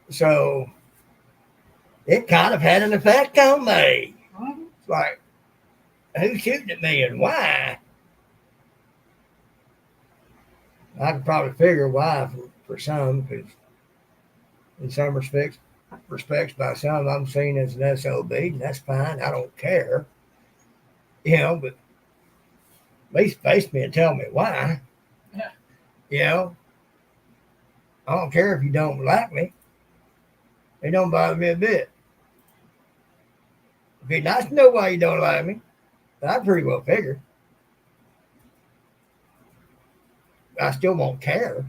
so it kind of had an effect on me. Mm-hmm. It's like, who's shooting at me and why? I could probably figure why for some, because in some respects, by some, I'm seen as an SOB, and that's fine. I don't care. You know, but at least face me and tell me why. Yeah. You know, I don't care if you don't like me. It don't bother me a bit. It'd be nice to know why you don't like me. But I pretty well figure. I still won't care.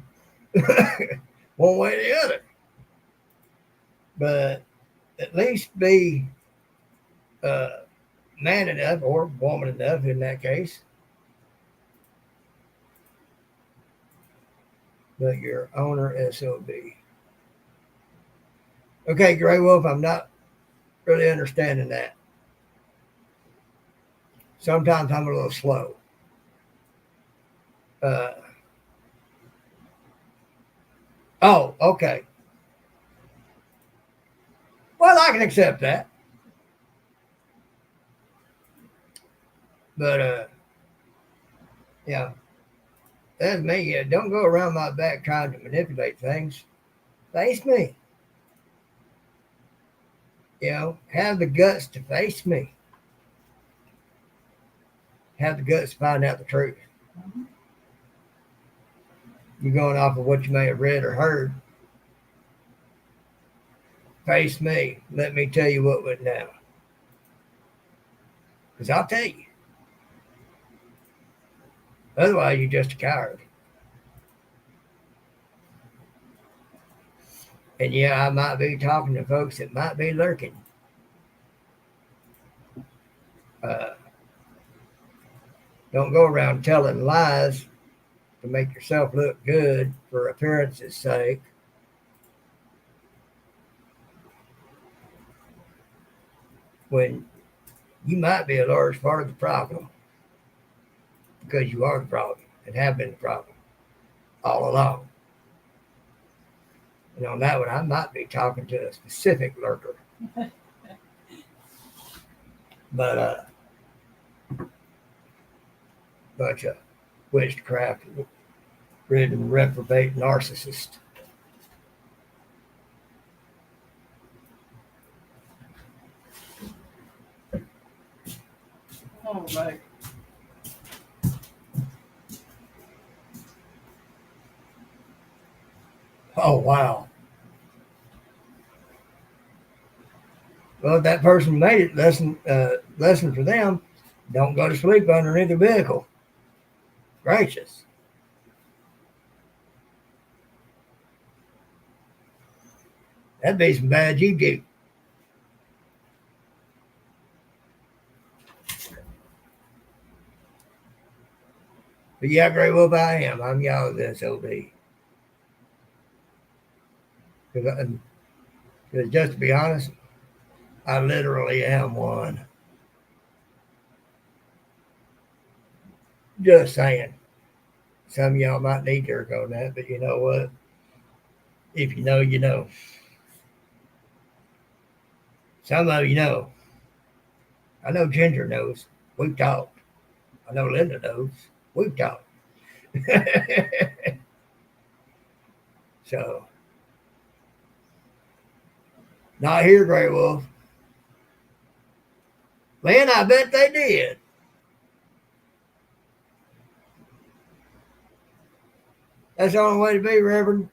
One way or the other. But at least be man enough, or woman enough in that case. But your owner SOB. Okay, Gray Wolf, I'm not really understanding that. Sometimes I'm a little slow. Oh, okay. Well, I can accept that. But, yeah, that's me. Don't go around my back trying to manipulate things. Face me. You know, have the guts to face me. Have the guts to find out the truth. Mm-hmm. You're going off of what you may have read or heard. Face me. Let me tell you what went down. Because I'll tell you. Otherwise, you're just a coward. And yeah, I might be talking to folks that might be lurking. Don't go around telling lies to make yourself look good for appearance's sake. When you might be a large part of the problem, because you are the problem and have been the problem all along. And on that one, I might be talking to a specific lurker. But bunch of witchcraft ridden reprobate narcissist. Oh, right. Oh wow. Well, if that person made it, lesson for them. Don't go to sleep underneath a vehicle. Gracious. That'd be some bad juju. But yeah, Grey Wolf, I am. I'm y'all's SOB. Because just to be honest, I literally am one. Just saying. Some of y'all might need jerk on that, but you know what? If you know, you know. Some of you know. I know Ginger knows. We've talked. I know Linda knows. We've talked. So, not here, Grey Wolf. Man, I bet they did. That's the only way to be, Reverend.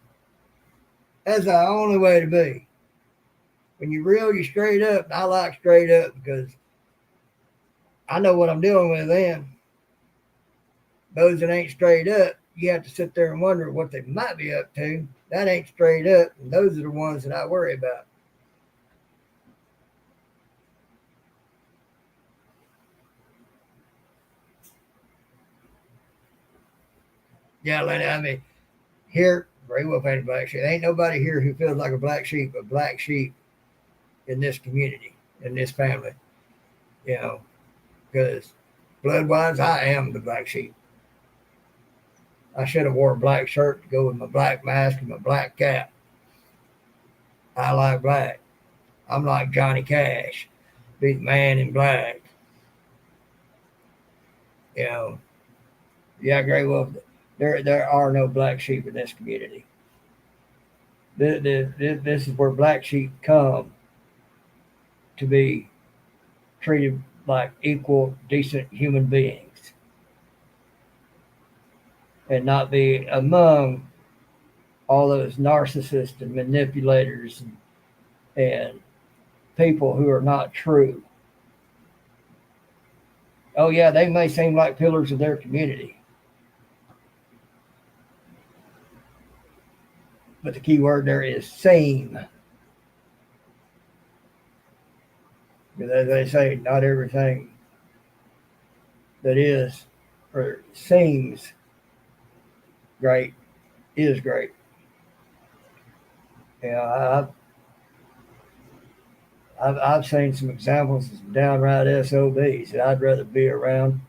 That's the only way to be. When you're real, you're straight up. I like straight up because I know what I'm dealing with then. Those that ain't straight up, you have to sit there and wonder what they might be up to. That ain't straight up. And those are the ones that I worry about. Yeah, Lenny, I mean, here, Grey Wolf ain't a black sheep. There ain't nobody here who feels like a black sheep in this community, in this family. You know, because blood-wise, I am the black sheep. I should have wore a black shirt to go with my black mask and my black cap. I like black. I'm like Johnny Cash, be the man in black. You know, yeah, Grey Wolf. There are no black sheep in this community. This is where black sheep come to be treated like equal, decent human beings, and not be among all those narcissists and manipulators and people who are not true. Oh yeah, they may seem like pillars of their community, but the key word there is seem. Because as they say, not everything that is or seems great is great. Yeah, I've seen some examples of downright SOBs that I'd rather be around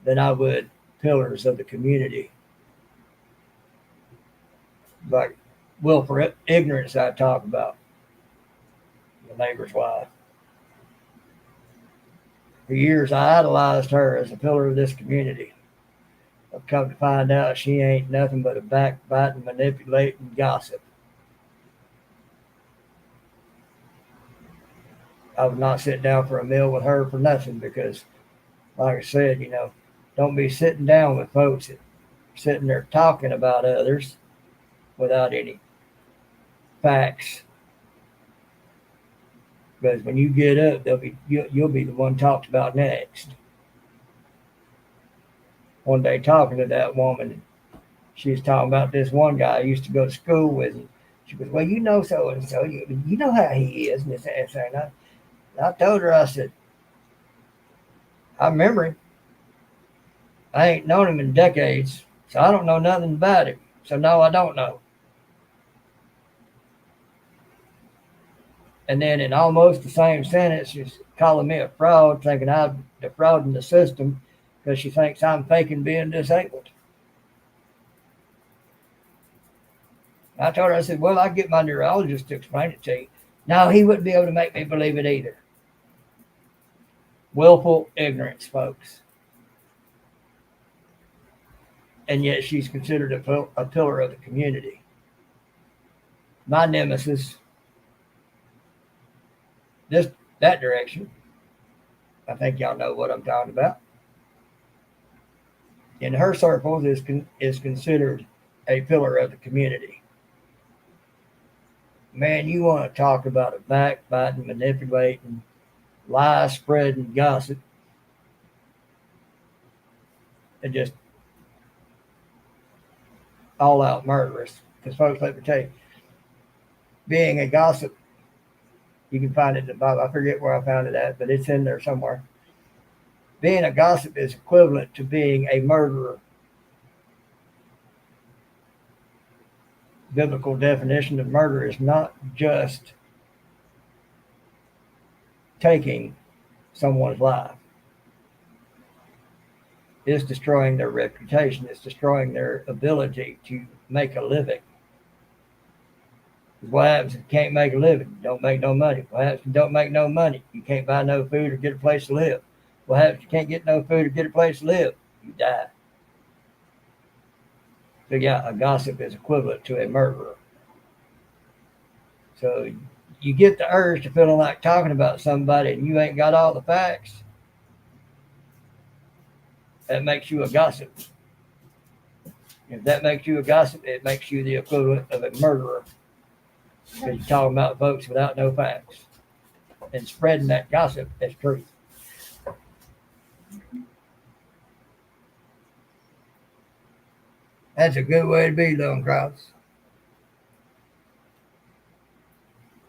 than I would pillars of the community. Like willful ignorance I talk about, the neighbor's wife. For years, I idolized her as a pillar of this community. I've come to find out she ain't nothing but a backbiting, manipulating gossip. I would not sit down for a meal with her for nothing because, like I said, don't be sitting down with folks that are sitting there talking about others without any facts. Because when you get up, you'll be the one talked about next. One day, talking to that woman, she was talking about this one guy I used to go to school with. And she goes, "Well, you know so and so. You know how he is." And I told her, I said, "I remember him. I ain't known him in decades, so I don't know nothing about him. So no, I don't know." And then in almost the same sentence, she's calling me a fraud, thinking I'm defrauding the system because she thinks I'm faking being disabled. I told her, I said, well, I'll get my neurologist to explain it to you. No, he wouldn't be able to make me believe it either. Willful ignorance, folks. And yet she's considered a pillar of the community. My nemesis, that direction. I think y'all know what I'm talking about. In her circles is considered a pillar of the community. Man, you want to talk about a backbiting, manipulating, lie spreading gossip, and just all out murderous. Because folks, let me tell you, being a gossip, you can find it in the Bible. I forget where I found it at, but it's in there somewhere. Being a gossip is equivalent to being a murderer. Biblical definition of murder is not just taking someone's life. It's destroying their reputation. It's destroying their ability to make a living. What happens if you can't make a living? You don't make no money. What happens if you don't make no money? You can't buy no food or get a place to live. What happens if you can't get no food or get a place to live? You die. So yeah, a gossip is equivalent to a murderer. So you get the urge to feeling like talking about somebody and you ain't got all the facts. That makes you a gossip. If that makes you a gossip, it makes you the equivalent of a murderer. Because you're talking about folks without no facts and spreading that gossip as truth. That's a good way to be, Lone Cross.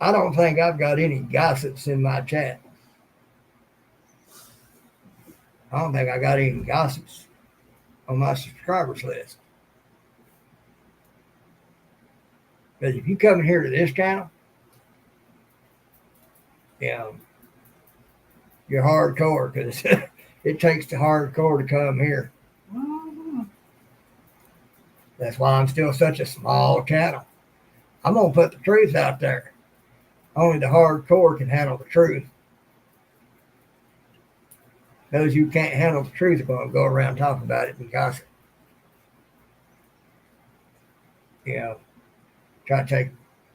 I don't think I've got any gossips in my chat. I don't think I got any gossips on my subscribers list. But if you come in here to this channel, you're hardcore, because it takes the hardcore to come here. Mm-hmm. That's why I'm still such a small channel. I'm going to put the truth out there. Only the hardcore can handle the truth. Those who can't handle the truth are going to go around talking about it and gossip. Try to take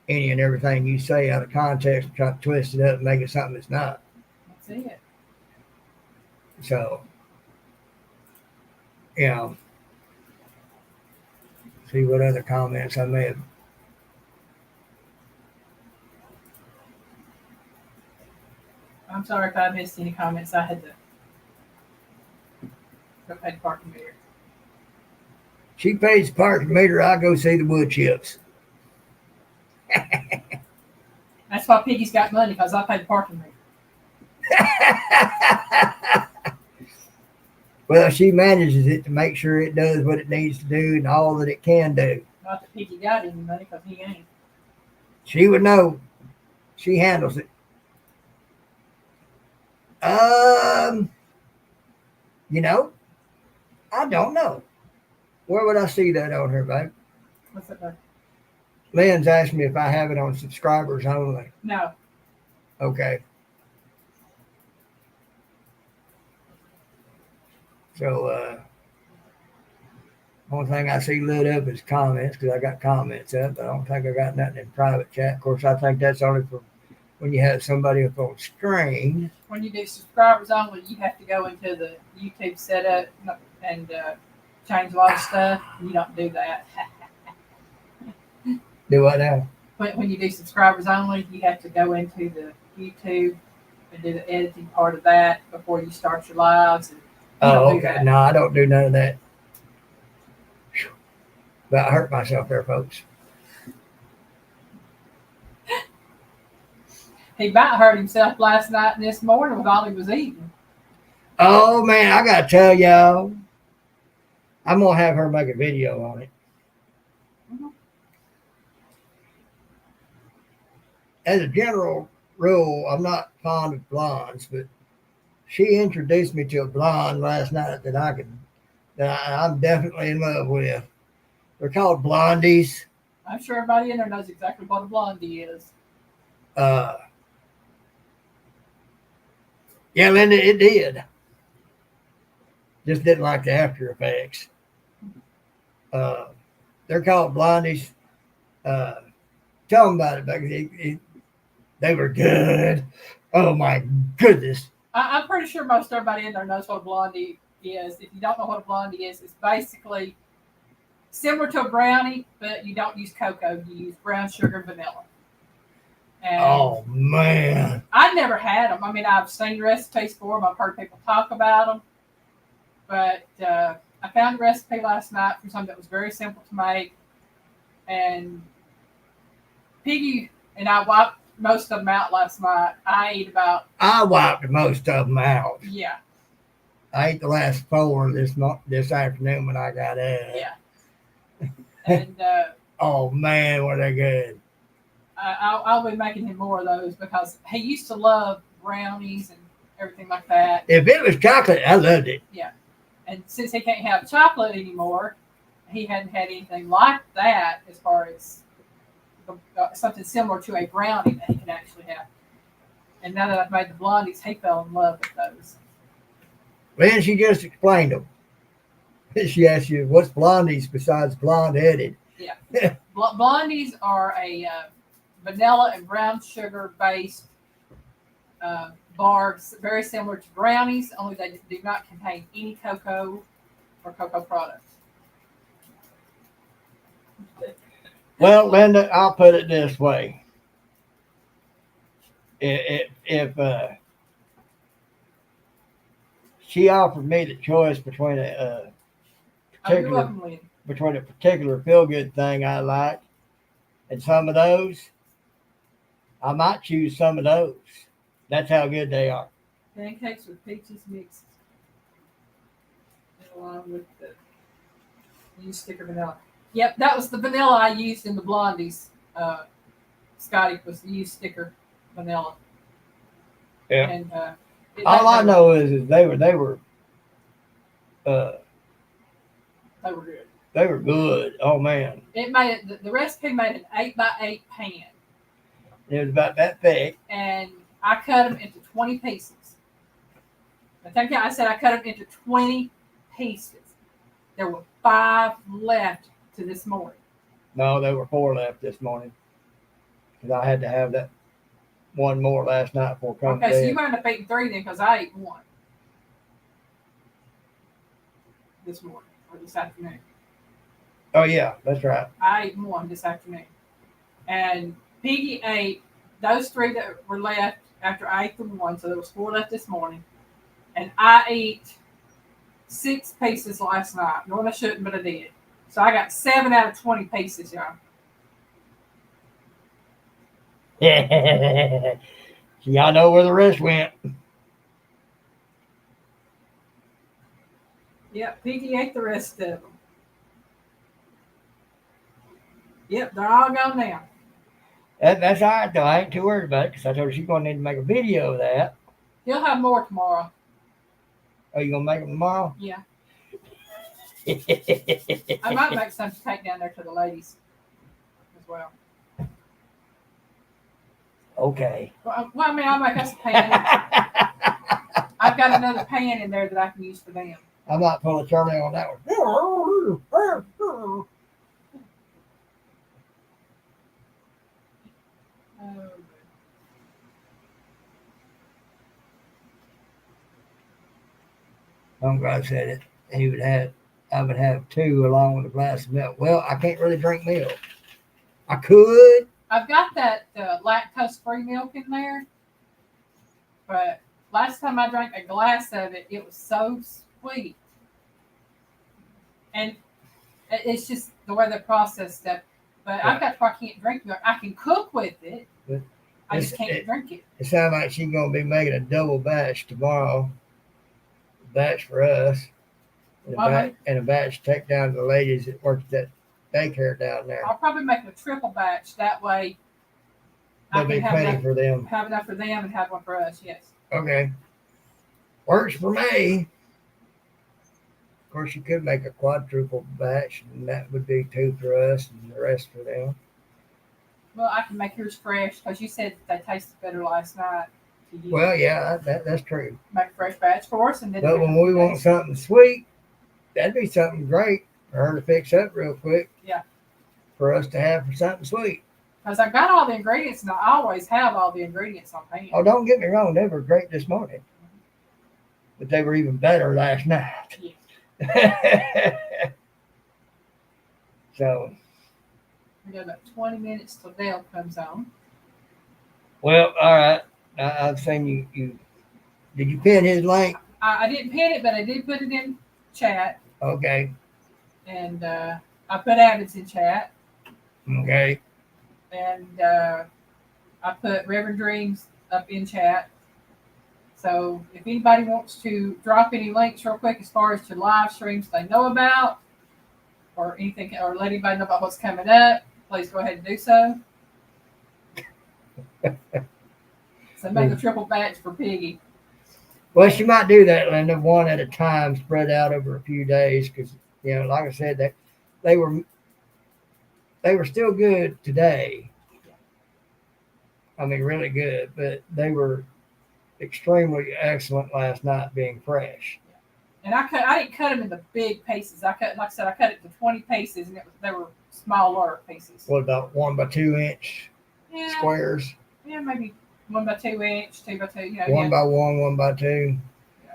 any and everything you say out of context and try to twist it up and make it something it's not. That's it. So, see what other comments I may have. I'm sorry if I missed any comments. I had to go pay the parking meter. She pays the parking meter. I go see the wood chips. That's why Piggy's got money, because I pay the parking meter. Well, she manages it to make sure it does what it needs to do and all that it can do. Not that Piggy got any money, because he ain't. She would know. She handles it. I don't know. Where would I see that on her, babe? What's that, babe? Lynn's asked me if I have it on subscribers only. No. Okay. So, only thing I see lit up is comments, because I got comments up, but I don't think I got nothing in private chat. Of course, I think that's only for when you have somebody up on screen. When you do subscribers only, you have to go into the YouTube setup and change a lot of stuff. You don't do that. Do what now? When you do subscribers only, you have to go into the YouTube and do the editing part of that before you start your lives. And oh, okay. No, I don't do none of that. But I hurt myself there, folks. He about hurt himself last night and this morning with all he was eating. Oh, man, I got to tell y'all. I'm going to have her make a video on it. Mm-hmm. As a general rule, I'm not fond of blondes, but she introduced me to a blonde last night that I'm definitely in love with. They're called blondies. I'm sure everybody in there knows exactly what a blondie is. Uh, yeah, Linda, it did. Just didn't like the after effects. Uh, they're called blondies. Uh, tell them about it because they were good. Oh my goodness. I'm pretty sure most everybody in there knows what a blondie is. If you don't know what a blondie is, it's basically similar to a brownie, but you don't use cocoa. You use brown sugar and vanilla. And Oh man. I never had them. I mean, I've seen recipes for them. I've heard people talk about them. But I found a recipe last night for something that was very simple to make. And Piggy and I wiped most of them out last night. I ate about, I wiped most of them out. yeah, I ate the last 4 this afternoon when I got up. yeah. And Oh man, were they good. I'll be making him more of those because he used to love brownies and everything like that. If it was chocolate, I loved it. Yeah. And since he can't have chocolate anymore, he hadn't had anything like that as far as something similar to a brownie that he can actually have. And now that I've made the blondies, he fell in love with those. Then she just explained them. She asked you, what's blondies besides blonde-headed? Yeah. Blondies are a vanilla and brown sugar based bars, very similar to brownies, only they do not contain any cocoa or cocoa products. Well, Linda, I'll put it this way. If she offered me the choice between a particular feel-good thing I like and some of those, I might choose some of those. That's how good they are. Pancakes with peaches mixed along with the used sticker vanilla. Yep, that was the vanilla I used in the blondies. Scotty was the used sticker vanilla. Yeah. And all I know is they were they were good. They were good. Oh man. It made it. The recipe made an 8x8 pan. It was about that thick. And I cut them into 20 pieces. I said I cut them into 20 pieces. There were 5 left to this morning. No, there were 4 left this morning. Because I had to have that one more last night before coming. Okay, so you might end up eating 3 then, because I ate 1 this morning or this afternoon. Oh yeah, that's right. I ate 1 this afternoon, and Piggy ate those 3 that were left after I ate the 1. So there was 4 left this morning, and I ate 6 pieces last night. No, I shouldn't, but I did. So I got 7 out of 20 pieces, y'all. Y'all know where the rest went. Yep, Piggy ate the rest of them. Yep, they're all gone now. That's all right, though. I ain't too worried about it because I told her she's going to need to make a video of that. He'll have more tomorrow. Oh, you going to make them tomorrow? Yeah. I might make some to take down there to the ladies as well. Okay. Well, I mean, I'll make us a pan. I've got another pan in there that I can use for them. I might pull a Charlie on that one. Homegirl said it. I would have 2 along with a glass of milk. Well, I can't really drink milk. I could. I've got that lactose-free milk in there, but last time I drank a glass of it, it was so sweet. And it's just the way they process stuff. But I've got to where I can't drink milk. I can cook with it. But I just can't drink it. It sounds like she's going to be making a double batch tomorrow. A batch for us. And a batch to take down to the ladies that work at that daycare down there. I'll probably make a triple batch. That way There'll be plenty for them. Have enough for them and have one for us, yes. Okay. Works for me. Of course, you could make a quadruple batch, and that would be 2 for us and the rest for them. Well, I can make yours fresh because you said they tasted better last night. To you. Well, yeah, that's true. Make a fresh batch for us, and then. But when we want something sweet, that'd be something great for her to fix up real quick. Yeah. For us to have for something sweet. Because I've got all the ingredients, and I always have all the ingredients on hand. Oh, don't get me wrong, they were great this morning, but they were even better last night. Yeah. So. We got about 20 minutes till Dale comes on. Well, all right. I've seen you. Did you pin his link? I didn't pin it, but I did put it in chat. Okay. And I put Abbott's in chat. Okay. And I put Reverend Dreams up in chat. So if anybody wants to drop any links real quick as far as to live streams they know about or anything, or let anybody know about what's coming up, please go ahead and do so. So make a triple batch for Piggy. Well, she might do that, Linda, one at a time, spread out over a few days, because like I said, that they were still good today. I mean, really good, but they were extremely excellent last night, being fresh. And I didn't cut them into big pieces. I cut it to 20 pieces, and they were smaller pieces. What about 1 by 2 inch squares? Yeah, maybe 1 by 2 inch, 2 by 2. 1 by 1, 1 by 2. Yeah.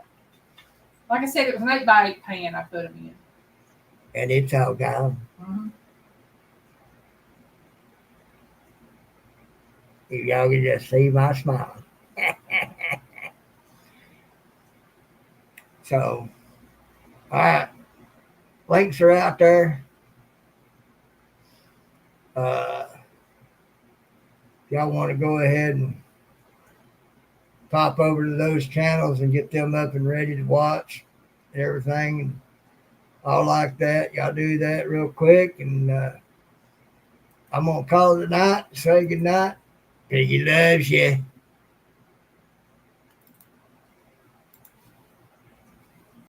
Like I said, it was an 8 by 8 pan I put them in. And it's all gone. Mm-hmm. If y'all can just see my smile. So, all right. Links are out there. Y'all want to go ahead and pop over to those channels and get them up and ready to watch and everything and all like that. Y'all do that real quick, and I'm going to call it a night, say good night. Piggy loves you.